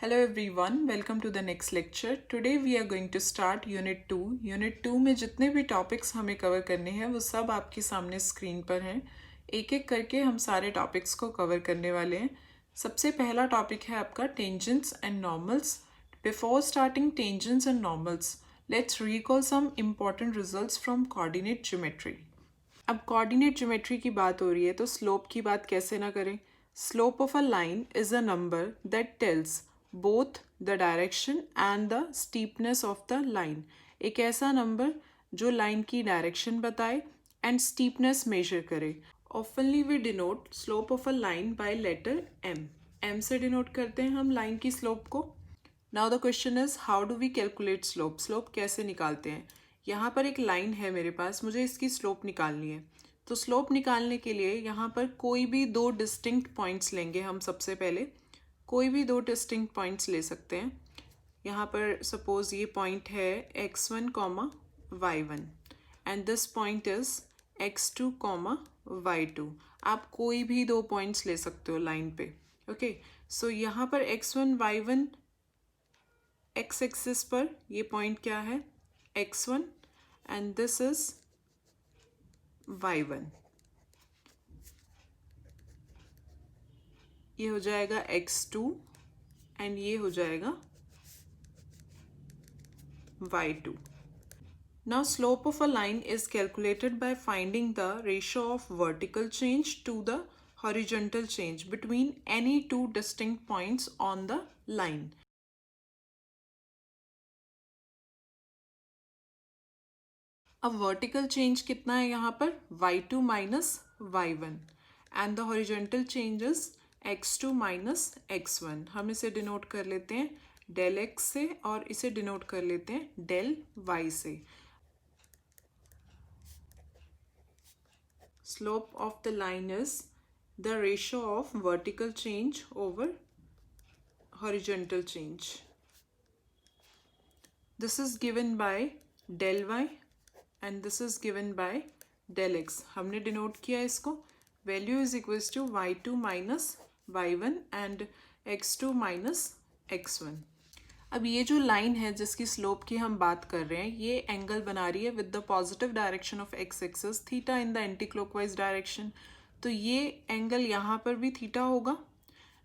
Hello everyone, welcome to the next lecture. Today we are going to start Unit 2. Unit 2 में जितने भी topics हमें cover करने हैं वो सब आपके सामने स्क्रीन पर हैं. एक एक करके हम सारे टॉपिक्स को कवर करने वाले हैं. सबसे पहला टॉपिक है आपका tangents and normals. Before starting tangents and normals, let's recall some important results from coordinate geometry. अब कोऑर्डिनेट ज्योमेट्री की बात हो रही है तो स्लोप की बात कैसे ना करें. Slope of a line is a number that tells both the direction and the steepness of the line. एक ऐसा नंबर जो लाइन की डायरेक्शन बताए एंड स्टीपनेस मेजर करे. Oftenly we denote slope of a line by letter M. M से denote करते हैं हम लाइन की स्लोप को. Now the question is how do we calculate slope. Slope कैसे निकालते हैं. यहाँ पर एक लाइन है मेरे पास, मुझे इसकी स्लोप निकालनी है. तो स्लोप निकालने के लिए यहाँ पर कोई भी दो डिस्टिंक्ट पॉइंट्स लेंगे हम. सबसे पहले कोई भी दो डिस्टिंक्ट पॉइंट्स ले सकते हैं. यहाँ पर सपोज ये पॉइंट है x1 comma y1 and this point is x2 comma y2. आप कोई भी दो पॉइंट्स ले सकते हो लाइन पे. ओके, सो यहाँ पर x1 y1 x एक्सिस पर ये पॉइंट क्या है x1 and this is y1. ये हो जाएगा x2 एंड ये हो जाएगा y2. Now slope of a line is calculated by finding the ratio of vertical change to the horizontal change between any two distinct points on the line. अब vertical change कितना है यहाँ पर y2 minus y1 and the horizontal change is x2 minus x1. हम इसे denote कर लेते हैं del x से और इसे डिनोट कर लेते हैं del y से. Slope of the line is the ratio of vertical change over horizontal change. This is given by del y and this is given by del x. हमने denote किया इसको. Value is equals to y2 minus y1 and x2 minus x1. अब ये जो line है जिसकी slope की हम बात कर रहे हैं ये एंगल बना रही है with the positive direction of x axis theta in the anti clockwise direction. तो ये एंगल यहाँ पर भी थीटा होगा.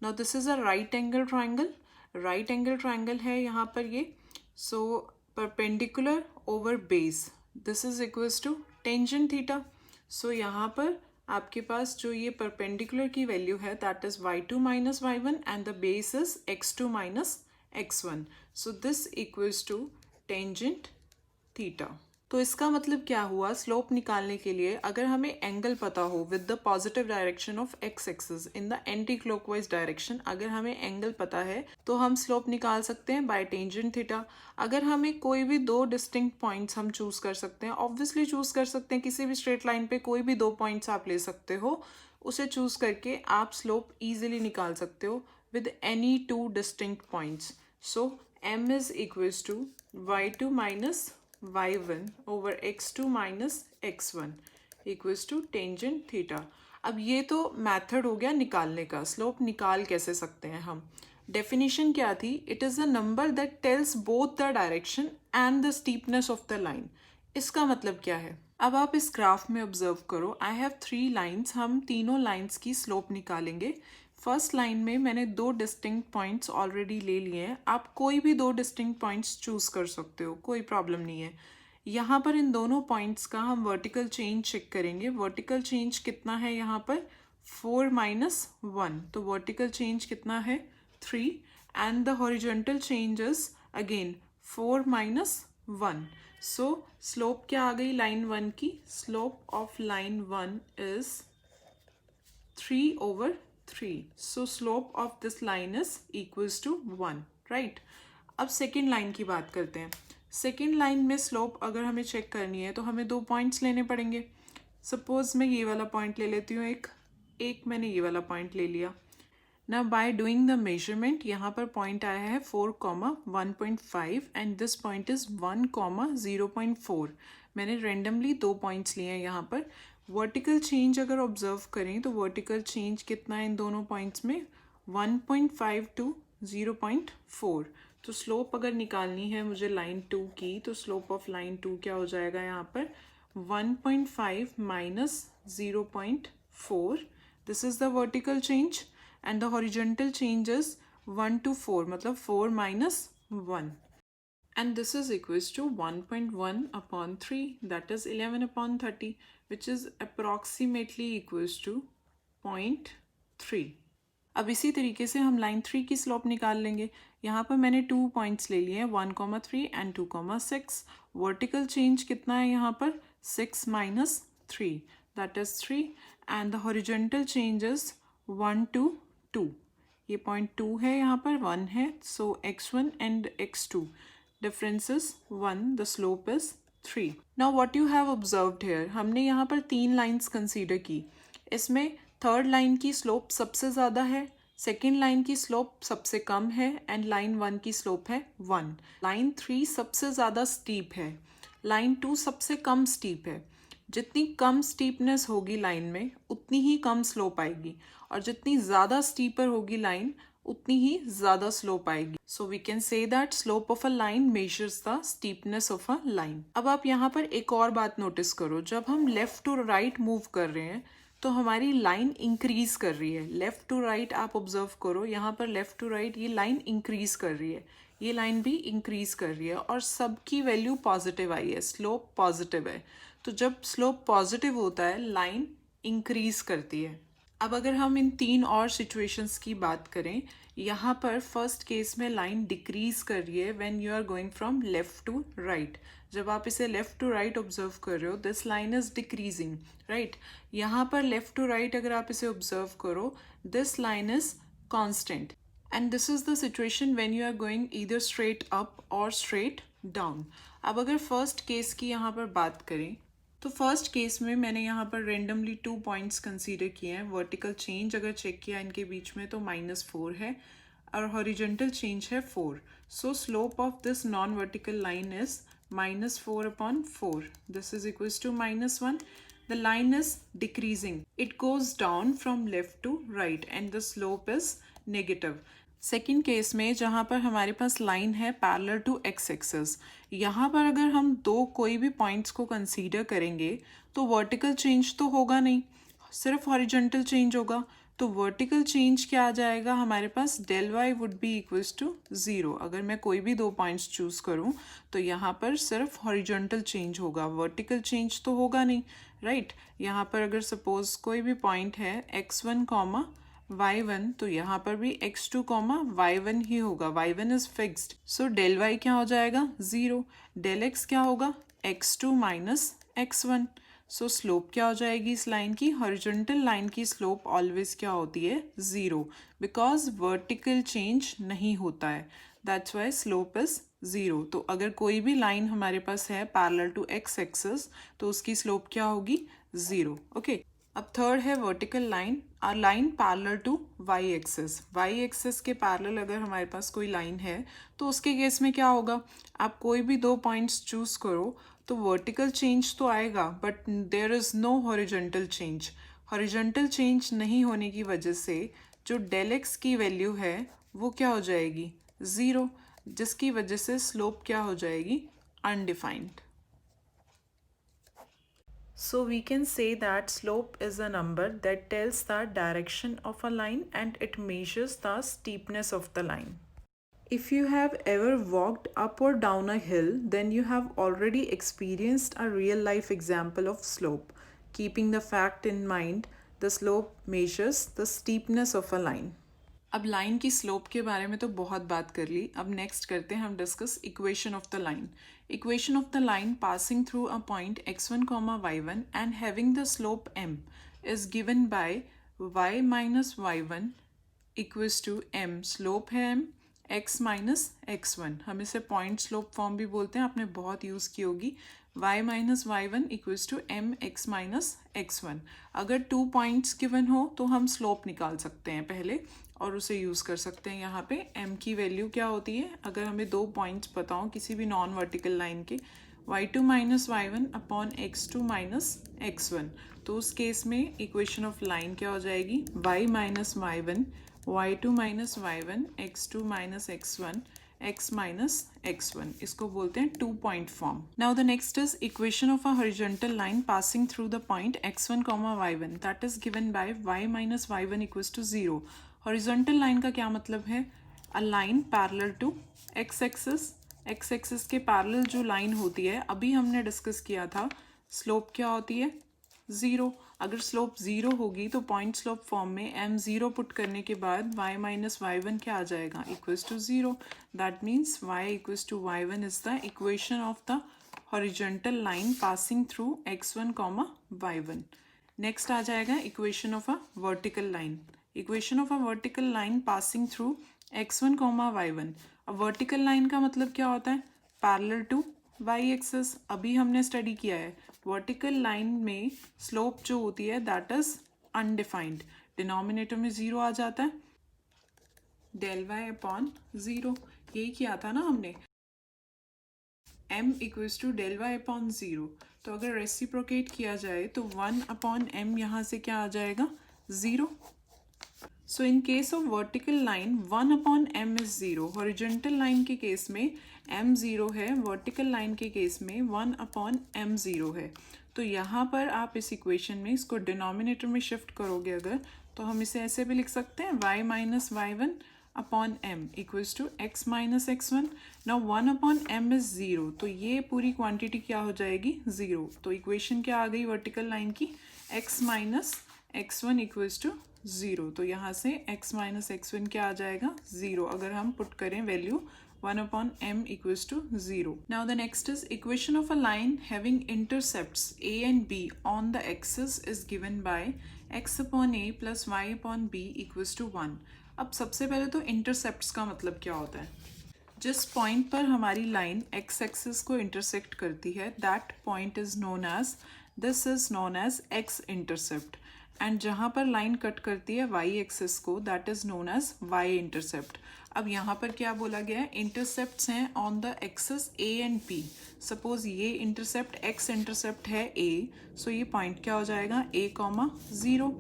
Now this is a right angle triangle. Right angle triangle है यहाँ पर ये. So perpendicular over base this is equals to tangent theta. So यहाँ पर आपके पास जो ये परपेंडिकुलर की वैल्यू है that is y2 minus y1 and the base is x2 minus x1. So this equals to tangent theta. तो इसका मतलब क्या हुआ. स्लोप निकालने के लिए अगर हमें एंगल पता हो with the positive direction of x axis in the anti clockwise direction, अगर हमें एंगल पता है तो हम स्लोप निकाल सकते हैं बाय टेंजेंट थीटा. अगर हमें कोई भी दो डिस्टिंक्ट पॉइंट्स हम चूज कर सकते हैं, ऑब्वियसली चूज कर सकते हैं किसी भी स्ट्रेट लाइन पे कोई भी दो पॉइंट्स आप ले सकते हो. उसे चूज करके आप स्लोप इजीली निकाल सकते हो with any two distinct points. So m is equals to y2 minus y1 over x2 minus x1 equals to tangent theta. अब ये तो मेथड हो गया निकालने का. स्लोप निकाल कैसे सकते हैं हम. डेफिनेशन क्या थी. It is a number that tells both the direction and the steepness of the line. इसका मतलब क्या है. अब आप इस ग्राफ में ऑब्जर्व करो. I have 3 lines. हम तीनों लाइन्स की स्लोप निकालेंगे. फर्स्ट लाइन में मैंने दो डिस्टिंक्ट पॉइंट्स ऑलरेडी ले लिए हैं. आप कोई भी दो डिस्टिंक्ट पॉइंट्स चूज कर सकते हो, कोई प्रॉब्लम नहीं है. यहाँ पर इन दोनों पॉइंट्स का हम वर्टिकल चेंज चेक करेंगे. वर्टिकल चेंज कितना है यहाँ पर 4 माइनस 1. तो वर्टिकल चेंज कितना है 3 and the horizontal change is again 4 minus 1. So slope क्या आ गई लाइन 1 की. Slope of line 1 is 3 over 3. So slope of this line is equals to 1, right? अब सेकेंड लाइन की बात करते हैं. सेकेंड लाइन में स्लोप अगर हमें चेक करनी है तो हमें दो पॉइंट्स लेने पड़ेंगे. सपोज मैं ये वाला पॉइंट ले लेती हूँ. एक मैंने ये वाला पॉइंट ले लिया. ना बाय डूइंग द मेजरमेंट यहाँ पर पॉइंट आया है 4,1.5 एंड दिस पॉइंट इज 1,0.4. मैंने रेंडमली दो पॉइंट्स लिए हैं यहाँ पर. वर्टिकल चेंज अगर ऑब्जर्व करें तो वर्टिकल चेंज कितना है इन दोनों पॉइंट्स में 1.5 to 0.4। तो स्लोप अगर निकालनी है मुझे लाइन 2 की, तो स्लोप ऑफ लाइन 2 क्या हो जाएगा यहाँ पर 1.5 minus 0.4। This is the vertical change and the horizontal change is 1 to 4, मतलब 4 minus 1, and this is equals to 1.1 upon 3, that is 11 upon 30, which is approximately equals to 0.3। अब इसी तरीके से हम लाइन 3 की स्लोप निकाल लेंगे। यहाँ पर मैंने 2 पॉइंट्स ले लिए हैं 1,3 एंड 2,6। वर्टिकल चेंज कितना है यहाँ पर 6 minus 3, that is 3, and the horizontal change is 1 to 2। ये 0.2 है, यहाँ पर 1 है, so x1 and x2 difference is 1, the slope is 3। Now what you have observed here, हमने यहाँ पर 3 लाइन्स कंसीडर की। इसमें थर्ड लाइन की स्लोप सबसे ज़्यादा है, सेकेंड लाइन की स्लोप सबसे कम है एंड लाइन 1 की स्लोप है 1। लाइन 3 सबसे ज़्यादा स्टीप है, लाइन 2 सबसे कम स्टीप है। जितनी कम स्टीपनेस होगी लाइन में उतनी ही कम स्लोप आएगी, और जितनी ज़्यादा स्टीपर होगी लाइन उतनी ही ज़्यादा स्लोप आएगी। So we can say that slope of a line measures the steepness of a line. अब आप यहाँ पर एक और बात नोटिस करो, जब हम लेफ्ट टू राइट मूव कर रहे हैं तो हमारी लाइन इंक्रीज कर रही है। लेफ्ट टू राइट आप ऑब्जर्व करो, यहाँ पर लेफ्ट टू राइट ये लाइन इंक्रीज कर रही है, ये लाइन भी इंक्रीज कर रही है, और सबकी वैल्यू पॉजिटिव आई है, स्लोप पॉजिटिव है। तो जब स्लोप पॉजिटिव होता है लाइन इंक्रीज करती है। अब अगर हम इन 3 और सिचुएशंस की बात करें, यहाँ पर फर्स्ट केस में लाइन डिक्रीज कर रही है when you are going from left to right. जब आप इसे लेफ्ट टू राइट ऑब्जर्व कर रहे हो this line is decreasing, right. यहाँ पर लेफ्ट टू राइट अगर आप इसे ऑब्जर्व करो this line is constant, and this is the situation when you are going either straight up और स्ट्रेट डाउन। अब अगर फर्स्ट केस की यहाँ पर बात करें तो फर्स्ट केस में मैंने यहाँ पर रेंडमली 2 पॉइंट्स कंसीडर किए हैं। वर्टिकल चेंज अगर चेक किया इनके बीच में तो -4 है और हॉरिजॉन्टल चेंज है 4। So slope of this non vertical line is -4 upon 4। This is equals to -1। The line is decreasing. It goes down from left to right and the slope is negative. Second case में जहाँ पर हमारे पास line है parallel to x axis, यहाँ पर अगर हम कोई भी पॉइंट्स को कंसीडर करेंगे तो वर्टिकल चेंज तो होगा नहीं, सिर्फ हॉरिजॉन्टल चेंज होगा। तो वर्टिकल चेंज क्या आ जाएगा हमारे पास, del y would be equals to 0। अगर मैं कोई भी 2 पॉइंट्स चूज करूँ तो यहाँ पर सिर्फ हॉरिजॉन्टल चेंज होगा, वर्टिकल चेंज तो होगा नहीं, राइट। यहाँ पर अगर सपोज कोई भी पॉइंट है x1, y1, तो यहाँ पर भी x2, y1 ही होगा, y1 is fixed. So del y क्या हो जाएगा 0, डेल x क्या होगा x2 माइनस x1। सो स्लोप क्या हो जाएगी इस लाइन की, हॉरिजॉन्टल लाइन की स्लोप ऑलवेज क्या होती है 0, बिकॉज वर्टिकल चेंज नहीं होता है, दैट्स वाई स्लोप इज 0। तो अगर कोई भी लाइन हमारे पास है पैरेलल टू एक्स एक्सिस तो उसकी स्लोप क्या होगी 0, ओके। अब थर्ड है vertical line, a line parallel to y axis. Y axis के पैरेलल अगर हमारे पास कोई लाइन है तो उसके केस में क्या होगा, आप कोई भी 2 पॉइंट्स चूज करो तो वर्टिकल चेंज तो आएगा but there is no horizontal change. Horizontal change नहीं होने की वजह से जो डेल एक्स की वैल्यू है वो क्या हो जाएगी 0, जिसकी वजह से स्लोप क्या हो जाएगी undefined. So we can say that slope is a number that tells the direction of a line and it measures the steepness of the line. If you have ever walked up or down a hill, then you have already experienced a real life example of slope. Keeping the fact in mind, the slope measures the steepness of a line. अब line की slope के बारे में तो बहुत बात कर ली, अब नेक्स्ट करते हैं हम discuss equation of the line. Equation of the line passing through a point x1, y1 and having the slope m is given by y minus y1 equals to m, slope है m, x minus x1। हम इसे point slope form भी बोलते हैं, आपने बहुत use की होगी। y minus y1 equals to m x minus x1। अगर 2 पॉइंट्स गिवन हो तो हम स्लोप निकाल सकते हैं पहले और उसे यूज़ कर सकते हैं। यहाँ पे m की वैल्यू क्या होती है, अगर हमें 2 पॉइंट्स पता हो किसी भी नॉन वर्टिकल लाइन के, y2 minus y1 upon x2 minus x1, तो उस केस में इक्वेशन ऑफ लाइन क्या हो जाएगी y minus y1 y2 minus y1, x2 minus x1, x minus x1, इसको बोलते हैं 2 point form. Now the next is equation of a horizontal line passing through the point x1, y1 that is given by y minus y1 equals to 0. Horizontal line का क्या मतलब है? A line parallel to x axis के parallel जो लाइन होती है, अभी हमने डिस्कस किया था स्लोप क्या होती है? 0. अगर स्लोप 0 होगी तो पॉइंट स्लोप फॉर्म में m0 पुट करने के बाद y माइनस y1 क्या आ जाएगा? Equals to 0. That means y equals to y1 is the equation of the horizontal line passing through x1, y1. Next आ जाएगा equation of a vertical line. Equation of a vertical line passing through x1, y1. अब vertical line का मतलब क्या होता है? Parallel to y axis. अभी हमने स्टडी किया है वर्टिकल लाइन में स्लोप जो होती है दैट इज अनडिफाइंड. डिनोमिनेटर में 0 आ जाता है, डेल वाई अपॉन 0. यही किया था ना हमने, m equals to del y upon 0. तो अगर रेसिप्रोकेट किया जाए तो 1 अपॉन m यहाँ से क्या आ जाएगा? 0. So in case of vertical line 1 upon m is 0. Horizontal line के केस में m 0 है, वर्टिकल लाइन के केस में 1 अपॉन m 0 है. तो यहाँ पर आप इस इक्वेशन में इसको डिनोमिनेटर में शिफ्ट करोगे अगर, तो हम इसे ऐसे भी लिख सकते हैं y minus y1 upon m equals to x minus x1. Now 1 upon m is 0, तो ये पूरी क्वांटिटी क्या हो जाएगी? 0. तो इक्वेशन क्या आ गई वर्टिकल लाइन की? x minus x1 equals to 0. तो यहाँ से x माइनस x1 क्या आ जाएगा? 0. अगर हम पुट करें value 1 upon m equals to 0. Now the next is equation of a line having intercepts a and b on the axis is given by x upon a plus y upon b equals to 1. अब सबसे पहले तो intercepts का मतलब क्या होता है? जिस पॉइंट पर हमारी लाइन x एक्सिस को इंटरसेक्ट करती है that point is known as, this is known as x intercept. And जहाँ पर लाइन कट करती है y एक्सिस को that is known as y intercept. अब यहाँ पर क्या बोला गया है? इंटरसेप्ट्स हैं on the axis a and b. Suppose ये इंटरसेप्ट x इंटरसेप्ट है a, सो ये पॉइंट क्या हो जाएगा? a, 0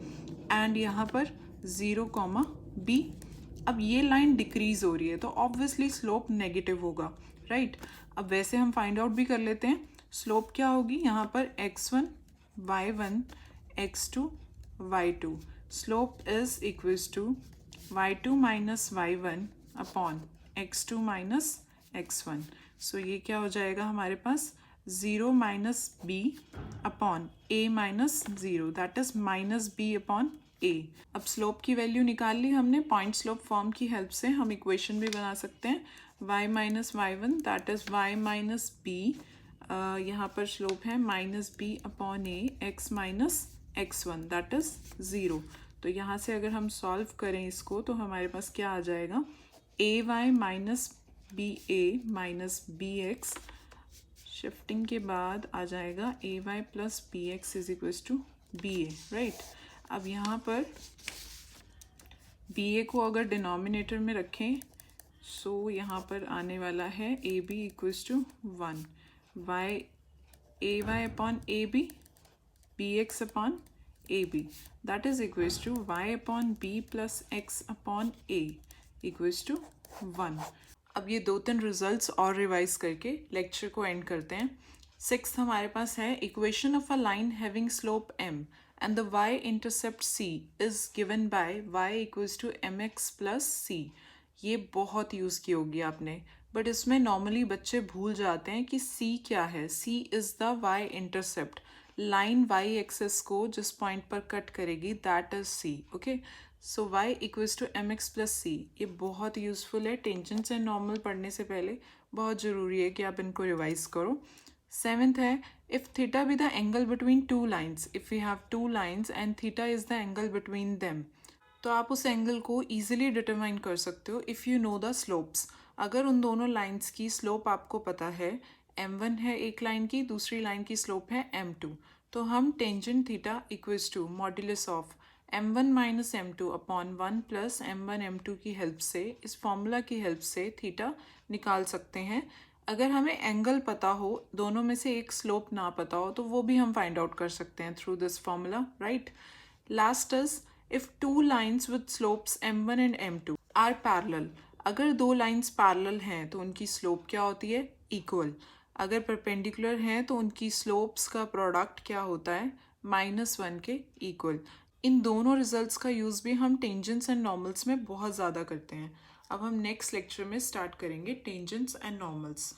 एंड यहाँ पर 0, b. अब ये लाइन डिक्रीज हो रही है तो ऑब्वियसली स्लोप नेगेटिव होगा, राइट? अब वैसे हम फाइंड आउट भी कर लेते हैं. स्लोप क्या होगी यहाँ पर? x1, y1, x2, y2. Slope is equals to y2 minus y1 upon x2 minus x1. So ये क्या हो जाएगा हमारे पास? 0 minus b upon a minus 0, that is minus b upon a. अब स्लोप की वैल्यू निकाल ली हमने. पॉइंट स्लोप फॉर्म की हेल्प से हम इक्वेशन भी बना सकते हैं. y minus y1 that is y minus b. यहाँ पर स्लोप है minus b upon a, x minus x1 that is 0. तो यहाँ से अगर हम सॉल्व करें इसको तो हमारे पास क्या आ जाएगा? ay minus b a minus b x. Shifting के बाद आ जाएगा ay plus b x is equals to b a, right? अब यहाँ पर बी ए को अगर डिनोमिनेटर में रखें सो यहाँ पर आने वाला है a b equals to 1. Y a y upon a b, b x upon a b that is equals to y upon b plus x upon a equals to 1. अब ये 2-3 रिजल्ट्स और रिवाइज करके लेक्चर को and करते हैं. 6th हमारे पास है equation of a line having slope m and the y intercept c is given by y equals to mx plus c. ये बहुत यूज़ की होगी आपने, बट इसमें नॉर्मली बच्चे भूल जाते हैं कि c क्या है. c is the y intercept. Line y axes को जिस पॉइंट पर कट करेगी that is c. Okay, so y equals to mx plus c. ये बहुत यूज़फुल है. टेंजेंट्स एंड नॉर्मल पढ़ने से पहले बहुत ज़रूरी है कि आप इनको रिवाइज करो. 7th है if theta be the angle between two lines, if we have two lines and theta is the angle between them, तो आप उस एंगल को easily डिटरमाइन कर सकते हो if you know the slopes. अगर उन दोनों लाइन्स की स्लोप आपको पता है, m1 है एक लाइन की, दूसरी लाइन की स्लोप है m2, तो हम tangent theta equals to modulus of m1 minus m2 upon 1 plus m1 m2 की हेल्प से, इस फॉर्मूला की हेल्प से थीटा निकाल सकते हैं. अगर हमें एंगल पता हो, दोनों में से एक स्लोप ना पता हो, तो वो भी हम फाइंड आउट कर सकते हैं through this formula, right? Last is if two lines with slopes m1 and m2 are parallel, अगर दो लाइन्स पैरेलल हैं तो उनकी स्लोप क्या होती है? इक्वल। अगर परपेंडिकुलर हैं तो उनकी स्लोप्स का प्रोडक्ट क्या होता है? -1 के इक्वल। इन दोनों रिजल्ट्स का यूज़ भी हम टेंजेंट्स एंड नॉर्मल्स में बहुत ज़्यादा करते हैं। अब हम नेक्स्ट लेक्चर में स्टार्ट करेंगे टेंजेंट्स एंड नॉर्मल्स।